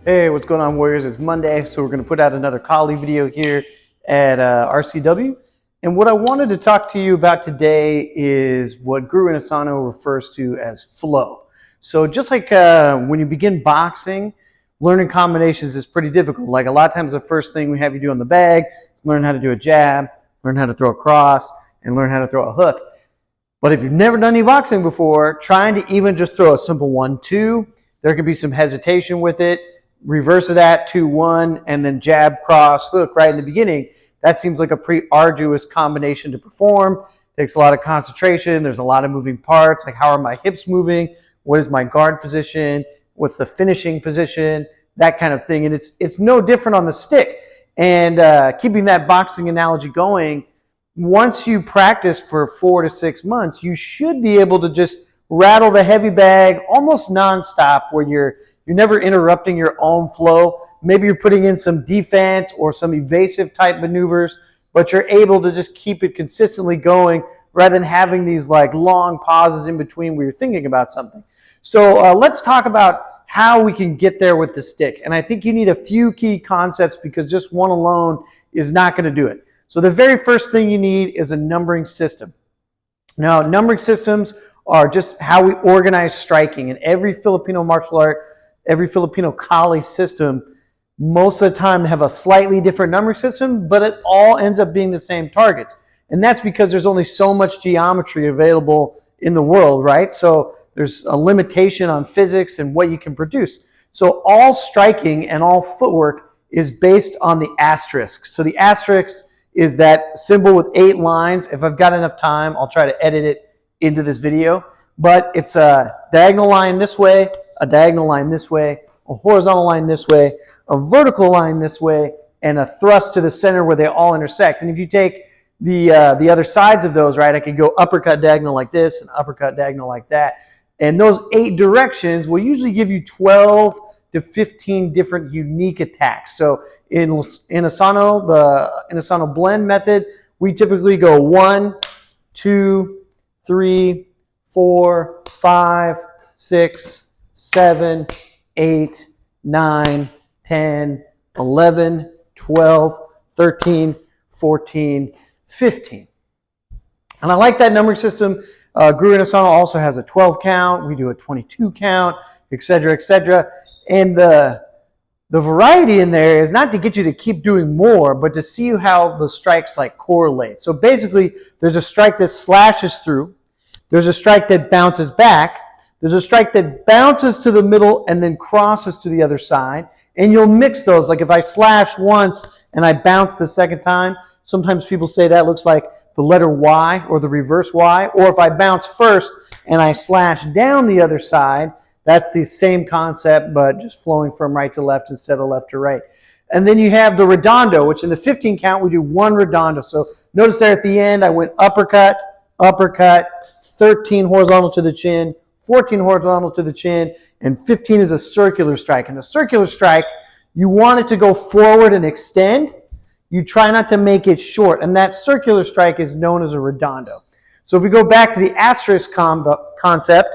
Hey, what's going on, Warriors? It's Monday, so we're going to put out another Kali video here at RCW. And what I wanted to talk to you about today is what Guru Asano refers to as flow. So just like when you begin boxing, learning combinations is pretty difficult. Like a lot of times the first thing we have you do on the bag is learn how to do a jab, learn how to throw a cross, and learn how to throw a hook. But if you've never done any boxing before, trying to even just throw a simple 1-2, there can be some hesitation with it. Reverse of that, 2-1, and then jab, cross, hook right in the beginning. That seems like a pretty arduous combination to perform. Takes a lot of concentration. There's a lot of moving parts, like how are my hips moving? What is my guard position? What's the finishing position? That kind of thing. And it's no different on the stick. And keeping that boxing analogy going, once you practice for 4 to 6 months, you should be able to just rattle the heavy bag almost nonstop, where you're never interrupting your own flow. Maybe you're putting in some defense or some evasive type maneuvers, but you're able to just keep it consistently going rather than having these like long pauses in between where you're thinking about something. So let's talk about how we can get there with the stick. And I think you need a few key concepts, because just one alone is not going to do it. So the very first thing you need is a numbering system. Now, numbering systems are just how we organize striking. In every Filipino martial art, every Filipino Kali system, most of the time they have a slightly different numbering system, but it all ends up being the same targets. And that's because there's only so much geometry available in the world, right? So there's a limitation on physics and what you can produce. So all striking and all footwork is based on the asterisk. So the asterisk is that symbol with 8 lines. If I've got enough time, I'll try to edit it into this video. But it's a diagonal line this way, a diagonal line this way, a horizontal line this way, a vertical line this way, and a thrust to the center where they all intersect. And if you take the other sides of those, right, I could go uppercut diagonal like this and uppercut diagonal like that. And those 8 directions will usually give you 12 to 15 different unique attacks. So in Asano, the Asano blend method, we typically go 1, 2, 3, 4, 5, 6, 7, 8, 9, 10, 11, 12, 13, 14, 15. And I like that numbering system. Guru Asano also has a 12 count. We do a 22 count, etc., etc. And the variety in there is not to get you to keep doing more, but to see how the strikes like correlate. So basically, there's a strike that slashes through. There's a strike that bounces back. There's a strike that bounces to the middle and then crosses to the other side. And you'll mix those. Like if I slash once and I bounce the second time, sometimes people say that looks like the letter Y or the reverse Y. Or if I bounce first and I slash down the other side, that's the same concept, but just flowing from right to left instead of left to right. And then you have the redondo, which in the 15 count, we do 1 redondo. So notice there at the end, I went uppercut, uppercut, 13 horizontal to the chin, 14 horizontal to the chin, and 15 is a circular strike. And the circular strike, you want it to go forward and extend. You try not to make it short. And that circular strike is known as a redondo. So if we go back to the asterisk concept,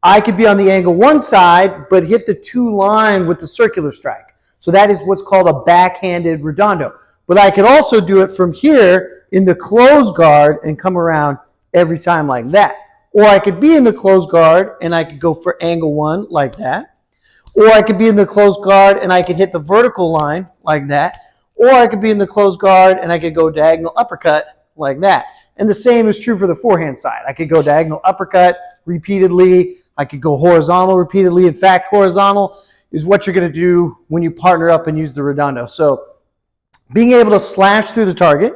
I could be on the angle one side, but hit the 2 line with the circular strike. So that is what's called a backhanded redondo. But I could also do it from here in the closed guard and come around every time like that. Or I could be in the closed guard and I could go for angle 1 like that. Or I could be in the closed guard and I could hit the vertical line like that. Or I could be in the closed guard and I could go diagonal uppercut like that. And the same is true for the forehand side. I could go diagonal uppercut repeatedly. I could go horizontal repeatedly. In fact, horizontal is what you're going to do when you partner up and use the redondo. So being able to slash through the target,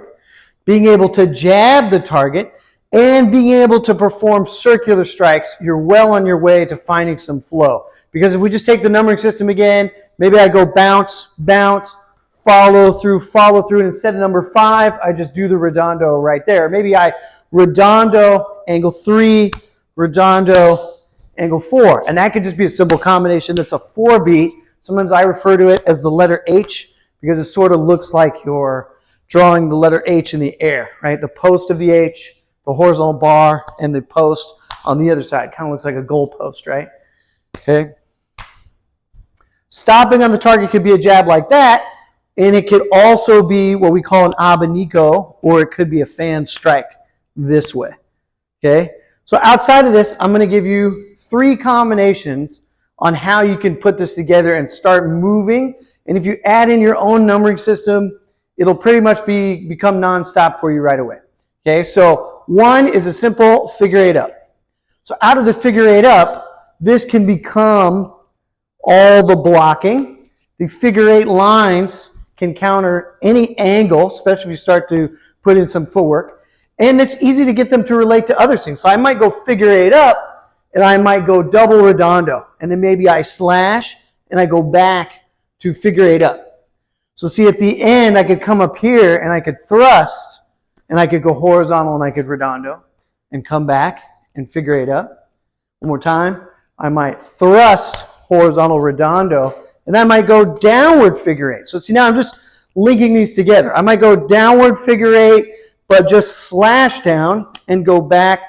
being able to jab the target, and being able to perform circular strikes, you're well on your way to finding some flow. Because if we just take the numbering system again, maybe I go bounce, bounce, follow through, and instead of number 5, I just do the redondo right there. Maybe I redondo, angle 3, redondo, angle 4. And that could just be a simple combination that's a 4-beat. Sometimes I refer to it as the letter H, because it sort of looks like you're drawing the letter H in the air, right? The post of the H, the horizontal bar, and the post on the other side. Kind of looks like a goal post, right? Okay. Stopping on the target could be a jab like that, and it could also be what we call an abanico, or it could be a fan strike this way. Okay? So outside of this, I'm going to give you 3 combinations on how you can put this together and start moving. And if you add in your own numbering system, it'll pretty much become nonstop for you right away. Okay, so 1 is a simple figure 8 up. So out of the figure 8 up, this can become all the blocking. The figure 8 lines can counter any angle, especially if you start to put in some footwork. And it's easy to get them to relate to other things. So I might go figure 8 up, and I might go double redondo. And then maybe I slash, and I go back to figure 8 up. So see, at the end, I could come up here, and I could thrust, and I could go horizontal, and I could redondo, and come back and figure 8 up. One more time. I might thrust, horizontal, redondo, and I might go downward figure 8. So see, now I'm just linking these together. I might go downward figure 8, but just slash down and go back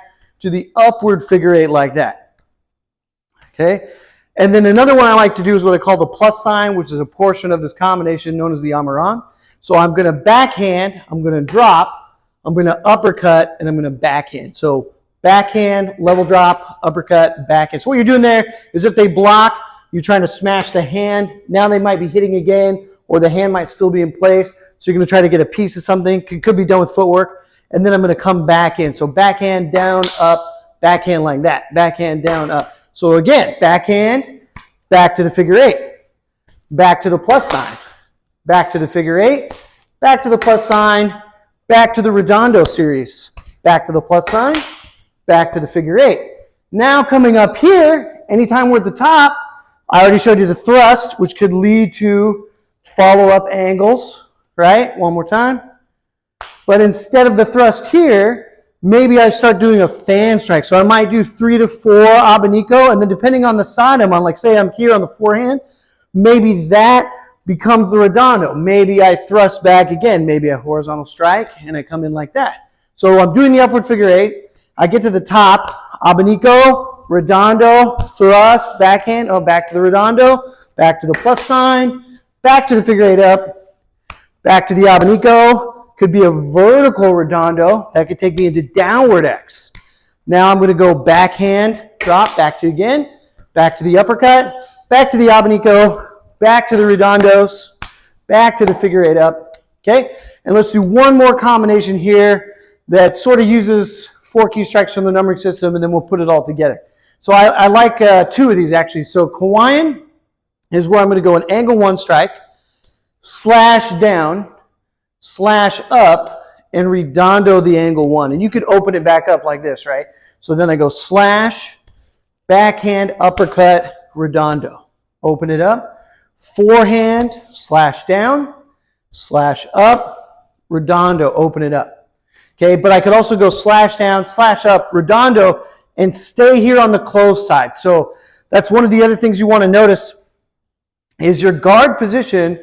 to the upward figure 8 like that. Okay? And then another one I like to do is what I call the plus sign, which is a portion of this combination known as the amaran. So I'm going to backhand, I'm going to drop, I'm going to uppercut, and I'm going to backhand. So backhand, level drop, uppercut, backhand. So what you're doing there is if they block, you're trying to smash the hand. Now they might be hitting again, or the hand might still be in place. So you're going to try to get a piece of something. Could be done with footwork. And then I'm going to come back in. So backhand, down, up, backhand like that. Backhand, down, up. So again, backhand, back to the figure 8. Back to the plus sign. Back to the figure 8. Back to the plus sign. Back to the redondo series. Back to the plus sign. Back to the figure 8. Now coming up here, anytime we're at the top, I already showed you the thrust, which could lead to follow-up angles, right? One more time. But instead of the thrust here, maybe I start doing a fan strike. So I might do 3 to 4 abanico, and then depending on the side I'm on, like say I'm here on the forehand, maybe that becomes the redondo. Maybe I thrust back again, maybe a horizontal strike, and I come in like that. So I'm doing the upward figure 8. I get to the top, abanico, redondo, thrust, backhand, back to the redondo, back to the plus sign, back to the figure 8 up, back to the abanico. Could be a vertical redondo. That could take me into downward X. Now I'm going to go backhand, drop, back to again, back to the uppercut, back to the abanico, back to the redondos, back to the figure 8 up. Okay? And let's do one more combination here that sort of uses 4 key strikes from the numbering system, and then we'll put it all together. So I like 2 of these actually. So Kawaiian is where I'm going to go an angle 1 strike, slash down, slash up, and redondo the angle 1. And you could open it back up like this, right? So then I go slash, backhand, uppercut, redondo. Open it up. Forehand, slash down, slash up, redondo. Open it up. Okay, but I could also go slash down, slash up, redondo, and stay here on the closed side. So that's one of the other things you want to notice is your guard position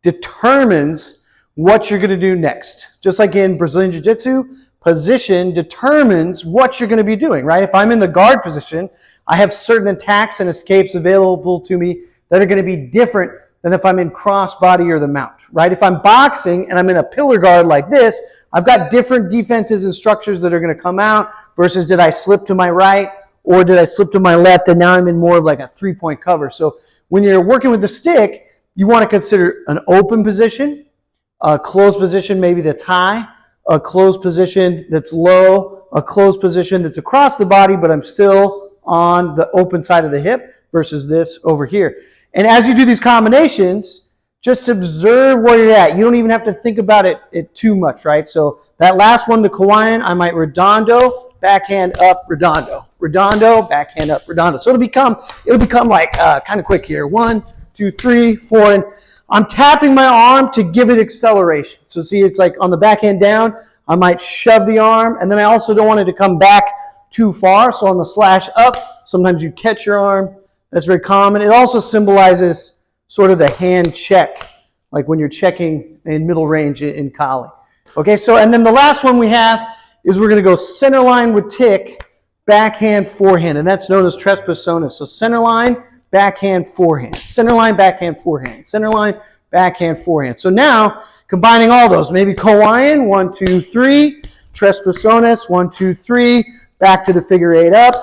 determines what you're going to do next. Just like in Brazilian Jiu-Jitsu, position determines what you're going to be doing, right? If I'm in the guard position, I have certain attacks and escapes available to me that are going to be different than if I'm in crossbody or the mount, right? If I'm boxing and I'm in a pillar guard like this, I've got different defenses and structures that are going to come out versus did I slip to my right or did I slip to my left and now I'm in more of like a 3-point cover. So when you're working with the stick, you want to consider an open position, a closed position maybe that's high, a closed position that's low, a closed position that's across the body, but I'm still on the open side of the hip versus this over here. And as you do these combinations, just observe where you're at. You don't even have to think about it too much, right? So that last one, the Kawaiian, I might redondo, backhand up, redondo. Redondo, backhand up, redondo. So it'll become like kind of quick here. 1, 2, 3, 4, and I'm tapping my arm to give it acceleration. So see, it's like on the backhand down, I might shove the arm, and then I also don't want it to come back too far. So on the slash up, sometimes you catch your arm. That's very common. It also symbolizes sort of the hand check, like when you're checking in middle range in Kali. Okay, so and then the last one we have is we're going to go center line with tick, backhand, forehand, and that's known as tres personas. So center line, backhand, forehand. Center line, backhand, forehand. Center line, backhand, forehand. So now, combining all those, maybe Kawaiian, 1, 2, 3, tres personas, 1, 2, 3, back to the figure 8 up,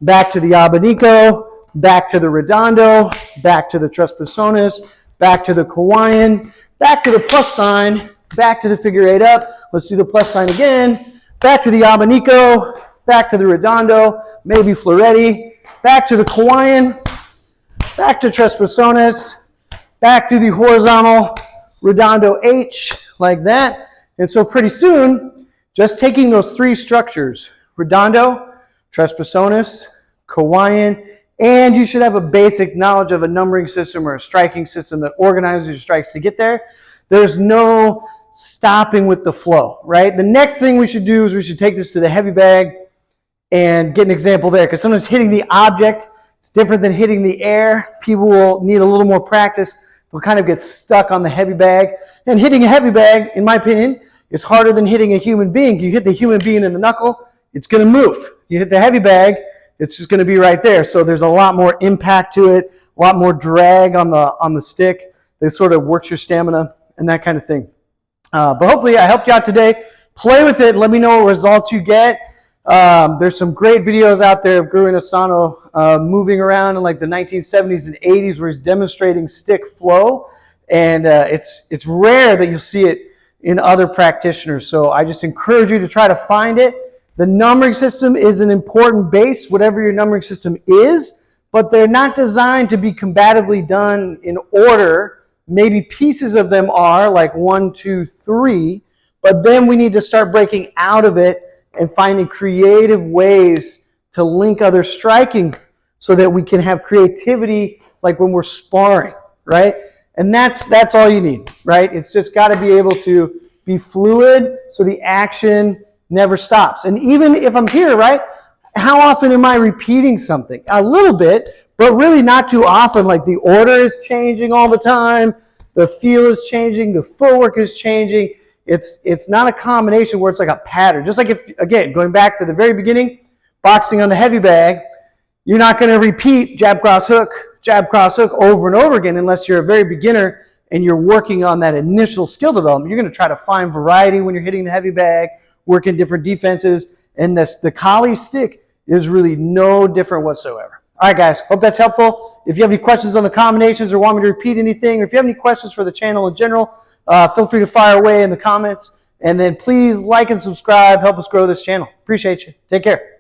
back to the abanico, back to the redondo, back to the tres personas, back to the Kawaiian, back to the plus sign, back to the figure 8 up. Let's do the plus sign again. Back to the abanico, back to the redondo, maybe fluidity, back to the Kawaiian, back to tres personas, back to the horizontal redondo H, like that. And so pretty soon, just taking those three structures, redondo, tres personas, Kawaiian, and you should have a basic knowledge of a numbering system or a striking system that organizes your strikes to get there. There's no stopping with the flow, right? The next thing we should do is we should take this to the heavy bag and get an example there, because sometimes hitting the object is different than hitting the air. People will need a little more practice. They'll kind of get stuck on the heavy bag. And hitting a heavy bag, in my opinion, is harder than hitting a human being. You hit the human being in the knuckle, it's going to move. You hit the heavy bag, it's just going to be right there. So there's a lot more impact to it, a lot more drag on the stick that sort of works your stamina and that kind of thing. But hopefully I helped you out today. Play with it. Let me know what results you get. There's some great videos out there of Kawaiian Asano moving around in like the 1970s and 80s where he's demonstrating stick flow. And it's rare that you'll see it in other practitioners. So I just encourage you to try to find it. The numbering system is an important base, whatever your numbering system is, but they're not designed to be combatively done in order. Maybe pieces of them are, like 1, 2, 3, but then we need to start breaking out of it and finding creative ways to link other striking so that we can have creativity like when we're sparring, right? And that's all you need, right? It's just got to be able to be fluid so the action never stops. And even if I'm here, right, how often am I repeating something? A little bit, but really not too often. Like the order is changing all the time, the feel is changing, the footwork is changing. It's not a combination where it's like a pattern. Just like if, again, going back to the very beginning, boxing on the heavy bag, you're not going to repeat jab, cross, hook over and over again unless you're a very beginner and you're working on that initial skill development. You're going to try to find variety when you're hitting the heavy bag, working different defenses, and the Kali stick is really no different whatsoever. All right, guys, hope that's helpful. If you have any questions on the combinations or want me to repeat anything, or if you have any questions for the channel in general, feel free to fire away in the comments. And then please like and subscribe. Help us grow this channel. Appreciate you. Take care.